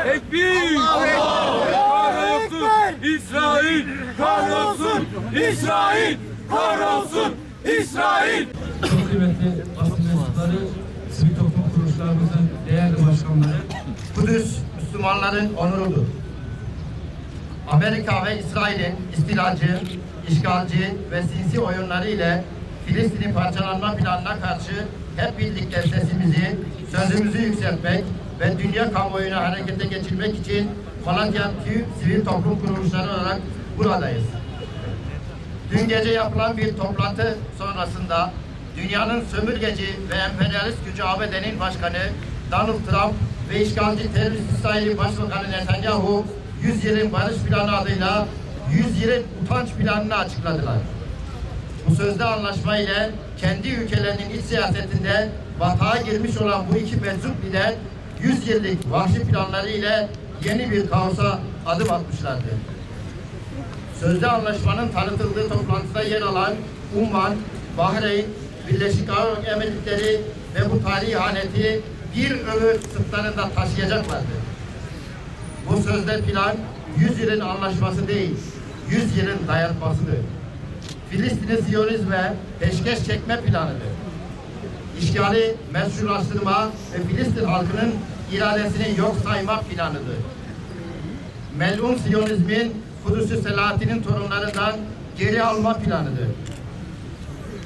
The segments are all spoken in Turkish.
Ekber! Kahrolsun İsrail! Kahrolsun İsrail! Kahrolsun İsrail! Çok kıymetli basın mensupları, sivil toplum kuruluşlarımızın değerli başkanları, Kudüs Müslümanların onurudur. Amerika ve İsrail'in istilacı, işgalci ve sinsi oyunları ile Filistin'in parçalanma planına karşı hep birlikte sesimizi, sözümüzü yükseltmek ve dünya kamuoyuna harekete geçirmek için Malatya TÜ Sivil Toplum Kuruluşları olarak buradayız. Dün gece yapılan bir toplantı sonrasında dünyanın sömürgeci ve emperyalist gücü ABD'nin başkanı Donald Trump ve işgalci terörist İsrail'in Başbakanı Netanyahu 100 yılın barış planı adıyla 100 yılın utanç planını açıkladılar. Bu sözde anlaşma ile kendi ülkelerinin iç siyasetinde batağa girmiş olan bu iki meczup lider 100 yıllık vahşi planları ile yeni bir kaosa adım atmışlardı. Sözde anlaşmanın tanıtıldığı toplantıda yer alan Umman, Bahreyn, Birleşik Arap Emirlikleri ve bu tarihi ihaneti bir ömür sırtlarında taşıyacaklardı. Bu sözde plan 100 yılın anlaşması değil, 100 yılın dayatmasıdır. Filistin'i Siyonizme peşkeş çekme planıdır. İşgali meşrulaştırma ve Filistin halkının iradesini yok sayma planıdır. Melun Siyonizmin Kudüs'ü Selahattin'in torunlarından geri alma planıdır.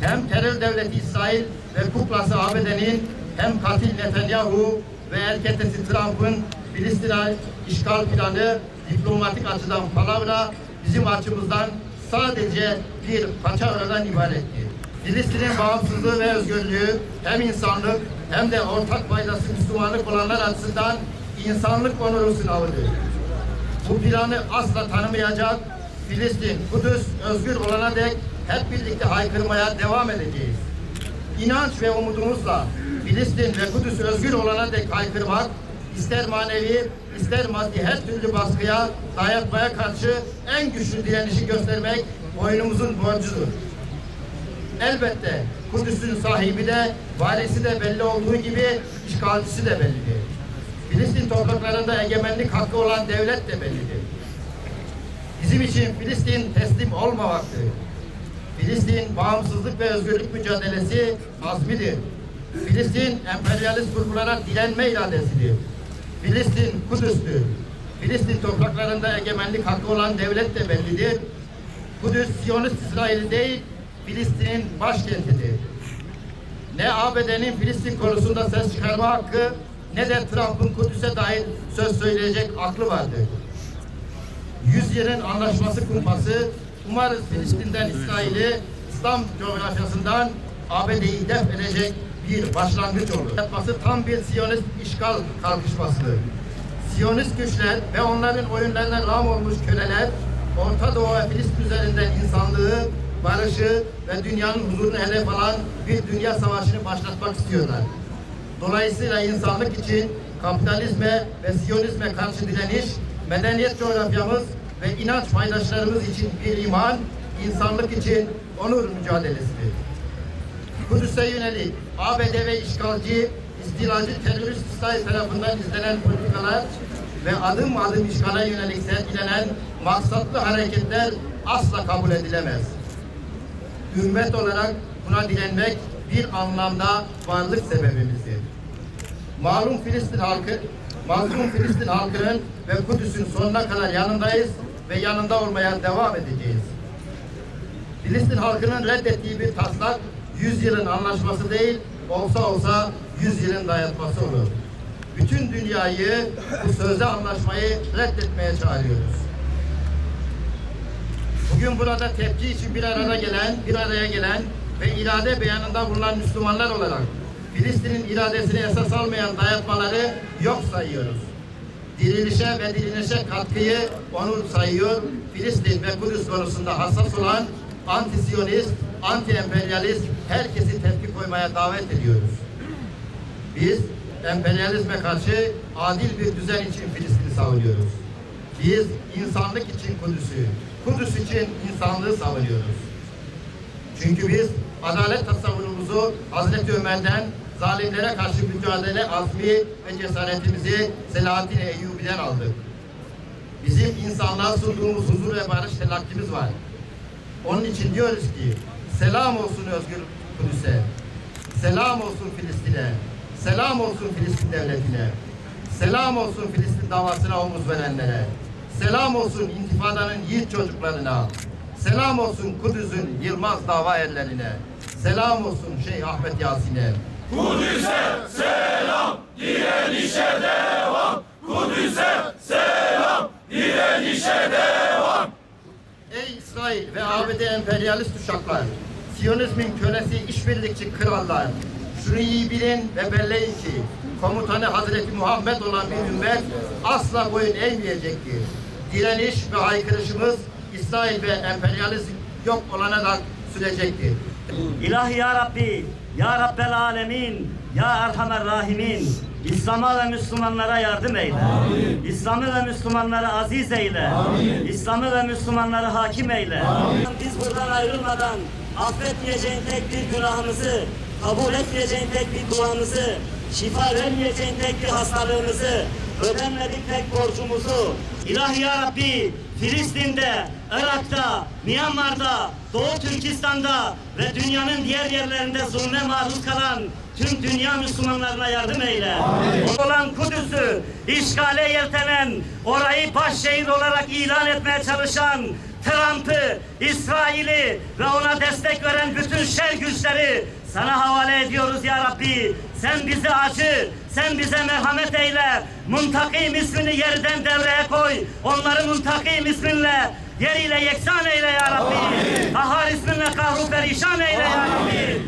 Hem terör devleti İsrail ve kuklası ABD'nin hem katil Netanyahu ve erketesi Trump'ın Filistin'e işgal planı diplomatik açıdan palavra, bizim açımızdan sadece bir paçavradan ibaretti. Filistin'in bağımsızlığı ve özgürlüğü hem insanlık hem de ortak faydası Müslümanlık olanlar açısından insanlık onuru sınavıdır. Bu planı asla tanımayacak, Filistin, Kudüs özgür olana dek hep birlikte haykırmaya devam edeceğiz. İnanç ve umudumuzla Filistin ve Kudüs özgür olana dek haykırmak, ister manevi, ister maddi her türlü baskıya, dayatmaya karşı en güçlü direnişi göstermek boynumuzun borcudur. Elbette Kudüs'ün sahibi de, varisi de belli olduğu gibi işgalcisi de bellidir. Filistin topraklarında egemenlik hakkı olan devlet de bellidir. Bizim için Filistin teslim olmamaktır. Filistin bağımsızlık ve özgürlük mücadelesi azmidir. Filistin emperyalist kurgulara direnme iradesidir. Filistin Kudüs'tür. Filistin topraklarında egemenlik hakkı olan devlet de bellidir. Kudüs Siyonist İsrail değil, Filistin'in başkentidir. Ne ABD'nin Filistin konusunda ses çıkarma hakkı ne de Trump'ın Kudüs'e dair söz söyleyecek aklı vardır. 100 yılın anlaşması kumpası umarız Filistin'den İsrail'i, İslam coğrafyasından ABD'yi def edecek bir başlangıç olur. Yapması tam bir Siyonist işgal kalkışmasıdır. Siyonist güçler ve onların oyunlarına rağm olmuş köleler Orta Doğu ve Filistin üzerinden insanlığı, barışı ve dünyanın huzurunu hedef alan bir dünya savaşını başlatmak istiyorlar. Dolayısıyla insanlık için kapitalizme ve Siyonizme karşı direniş, medeniyet coğrafyamız ve inanç paydaşlarımız için bir iman, insanlık için onur mücadelesidir. Kudüs'e yönelik ABD ve işgalci, istilacı terörist İsrail tarafından izlenen politikalar ve adım adım işgale yönelik sergilenen maksatlı hareketler asla kabul edilemez. Ümmet olarak buna direnmek bir anlamda varlık sebebimizdir. Mazlum Filistin halkının ve Kudüs'ün sonuna kadar yanındayız ve yanında olmaya devam edeceğiz. Filistin halkının reddettiği bir taslak 100 yılın anlaşması değil, olsa 100 yılın dayatması olur. Bütün dünyayı bu sözde anlaşmayı reddetmeye çağırıyoruz. Bugün burada tepki için bir araya gelen ve irade beyanında bulunan Müslümanlar olarak Filistin'in iradesini esas almayan dayatmaları yok sayıyoruz. Dirilişe ve direnişe katkıyı onur sayıyor. Filistin ve Kudüs konusunda hassas olan anti-siyonist, anti-emperyalist herkesi tepki koymaya davet ediyoruz. Biz emperyalizme karşı adil bir düzen için Filistin'i savunuyoruz. Biz insanlık için Kudüs'ü, Kudüs için insanlığı savunuyoruz. Çünkü biz adalet tasavvurumuzu Hazreti Ömer'den zalimlere karşı mücadele azmi ve cesaretimizi Selahaddin Eyyubi'den aldık. Bizim insanlığa sunduğumuz huzur ve barış telakkimiz var. Onun için diyoruz ki, selam olsun özgür Kudüs'e, selam olsun Filistin'e, selam olsun Filistin devletine, selam olsun Filistin davasına omuz verenlere, selam olsun intifadanın yiğit çocuklarına, selam olsun Kudüs'ün yılmaz dava erlerine, selam olsun Şeyh Ahmet Yasin'e. Kudüs'e selam, direnişe devam. Kudüs'e selam, direnişe devam. Ey İsrail ve ABD emperyalist uşaklar, Siyonizmin kölesi işbirlikçi krallar, şunu iyi bilin ve belleyin ki, komutanı Hazreti Muhammed olan bir ümmet asla boyun eğmeyecektir. Direniş ve haykırışımız İsrail ve emperyalizm yok olana da sürecektir. İlahi ya Rabbi, ya Rabbel Alemin, ya Erhamer Rahimin, İslam'a ve Müslümanlara yardım eyle. Amin. İslam'ı ve Müslümanları aziz eyle. Amin. İslam'ı ve Müslümanları hakim eyle. Amin. Biz buradan ayrılmadan affetmeyeceğin tek bir günahımızı, kabul etmeyeceğin tek bir duamızı, şifa vermeyeceğin tek bir hastalığımızı, ödenmedik tek borcumuzu, İlahi ya Rabbi, Filistin'de, Irak'ta, Myanmar'da, Doğu Türkistan'da ve dünyanın diğer yerlerinde zulme maruz kalan tüm dünya Müslümanlarına yardım eyle. Olan Kudüs'ü işgale yeltenen, orayı başşehir olarak ilan etmeye çalışan Trump'ı, İsrail'i ve ona destek veren bütün şer güçleri sana havale ediyoruz ya Rabbi. Sen bize acı, sen bize merhamet eyle. Muntakim ismini yerden devreye koy. Onları Muntakim isminle yeriyle yeksan eyle ya Rabbi. Kahhar isminle kahru perişan eyle ya Rabbi.